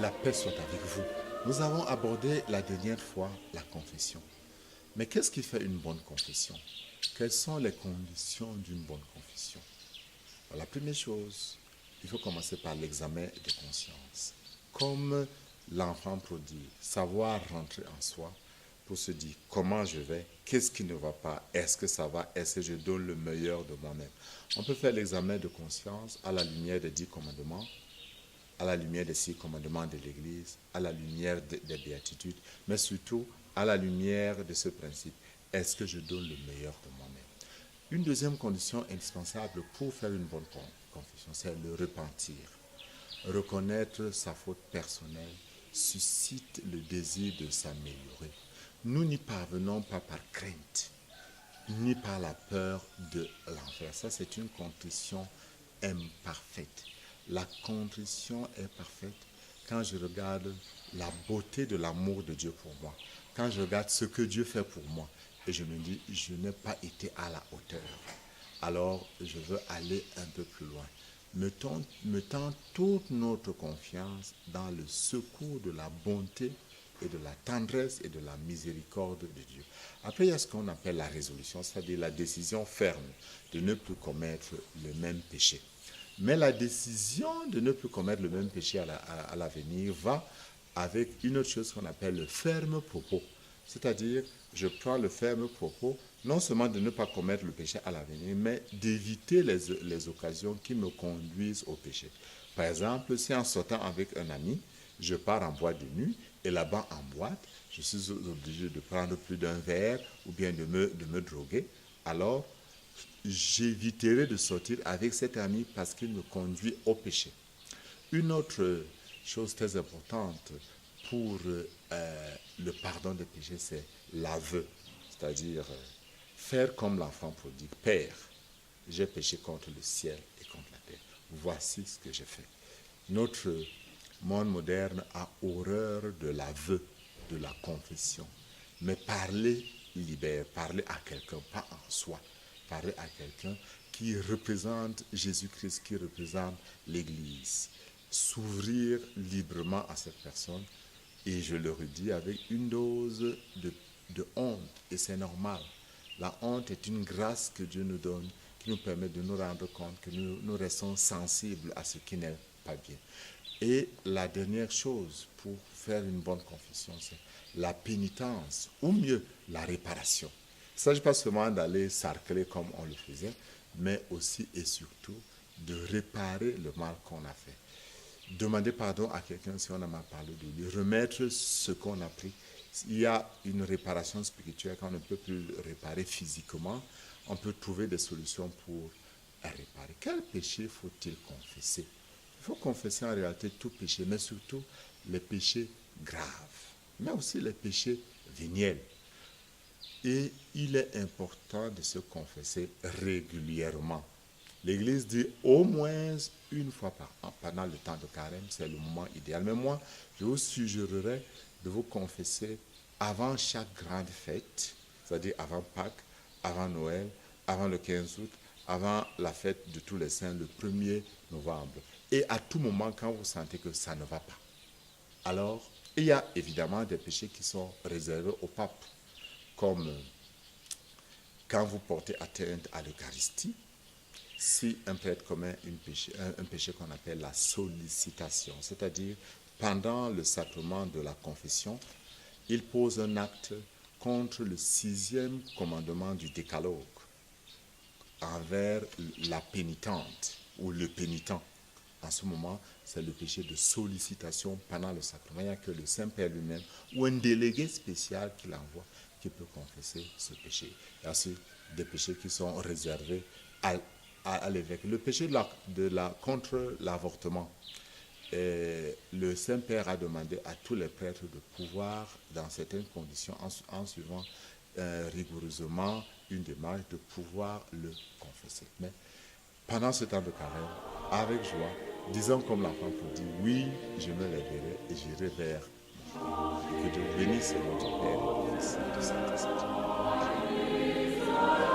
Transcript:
La paix soit avec vous. Nous avons abordé la dernière fois la confession. Mais qu'est-ce qui fait une bonne confession? Quelles sont les conditions d'une bonne confession? Alors, la première chose, il faut commencer par l'examen de conscience. Comme l'enfant prodigue, savoir rentrer en soi pour se dire comment je vais, qu'est-ce qui ne va pas, est-ce que ça va, est-ce que je donne le meilleur de moi-même. On peut faire l'examen de conscience à la lumière des 10 commandements, à la lumière des 6 commandements de l'Église, à la lumière des béatitudes, mais surtout à la lumière de ce principe. Est-ce que je donne le meilleur de moi-même? Une deuxième condition indispensable pour faire une bonne confession, c'est le repentir. Reconnaître sa faute personnelle suscite le désir de s'améliorer. Nous n'y parvenons pas par crainte, ni par la peur de l'enfer. Ça, c'est une contrition imparfaite. La contrition est parfaite quand je regarde la beauté de l'amour de Dieu pour moi, quand je regarde ce que Dieu fait pour moi, et je me dis, je n'ai pas été à la hauteur. Alors, je veux aller un peu plus loin. Mettons toute notre confiance dans le secours de la bonté et de la tendresse et de la miséricorde de Dieu. Après, il y a ce qu'on appelle la résolution, c'est-à-dire la décision ferme de ne plus commettre le même péché. Mais la décision de ne plus commettre le même péché à l'avenir va avec une autre chose qu'on appelle le ferme propos. C'est-à-dire, je prends le ferme propos, non seulement de ne pas commettre le péché à l'avenir, mais d'éviter les occasions qui me conduisent au péché. Par exemple, si en sortant avec un ami, je pars en boîte de nuit, et là-bas en boîte, je suis obligé de prendre plus d'un verre ou bien de me droguer, alors j'éviterai de sortir avec cet ami parce qu'il me conduit au péché. Une autre chose très importante pour le pardon des péchés, c'est l'aveu, c'est-à-dire faire comme l'enfant prodigue. Père, j'ai péché contre le ciel et contre la terre. Voici ce que j'ai fait. Notre monde moderne a horreur de l'aveu, de la confession. Mais parler libère, parler à quelqu'un, pas en soi. Parler à quelqu'un qui représente Jésus-Christ, qui représente l'Église. S'ouvrir librement à cette personne, et je le redis, avec une dose de honte, et c'est normal. La honte est une grâce que Dieu nous donne, qui nous permet de nous rendre compte que nous restons sensibles à ce qui n'est pas bien. Et la dernière chose pour faire une bonne confession, c'est la pénitence, ou mieux, la réparation. Il ne s'agit pas seulement d'aller sarcler comme on le faisait, mais aussi et surtout de réparer le mal qu'on a fait. Demander pardon à quelqu'un si on a mal parlé de lui, remettre ce qu'on a pris. Il y a une réparation spirituelle quand on ne peut plus réparer physiquement, on peut trouver des solutions pour réparer. Quel péché faut-il confesser? Il faut confesser en réalité tout péché, mais surtout les péchés graves, mais aussi les péchés véniels. Et il est important de se confesser régulièrement. L'Église dit au moins une fois par an, pendant le temps de carême, c'est le moment idéal. Mais moi, je vous suggérerais de vous confesser avant chaque grande fête, c'est-à-dire avant Pâques, avant Noël, avant le 15 août, avant la fête de tous les saints, le 1er novembre. Et à tout moment, quand vous sentez que ça ne va pas. Alors, il y a évidemment des péchés qui sont réservés au pape, comme quand vous portez atteinte à l'Eucharistie, si un prêtre commet un péché qu'on appelle la sollicitation, c'est-à-dire pendant le sacrement de la confession, il pose un acte contre le 6e commandement du décalogue envers la pénitente ou le pénitent. En ce moment, c'est le péché de sollicitation pendant le sacrement. Il n'y a que le Saint-Père lui-même ou un délégué spécial qui l'envoie qui peut confesser ce péché. Il y a aussi des péchés qui sont réservés à l'évêque. Le péché contre l'avortement. Le Saint-Père a demandé à tous les prêtres de pouvoir, dans certaines conditions, en suivant rigoureusement une démarche, de pouvoir le confesser. Mais pendant ce temps de carême, avec joie, disons comme l'enfant prodigue, oui, je me lèverai et j'irai vers Dieu. Et que Dieu bénisse notre Père et du Fils et du Saint-Esprit. Amen.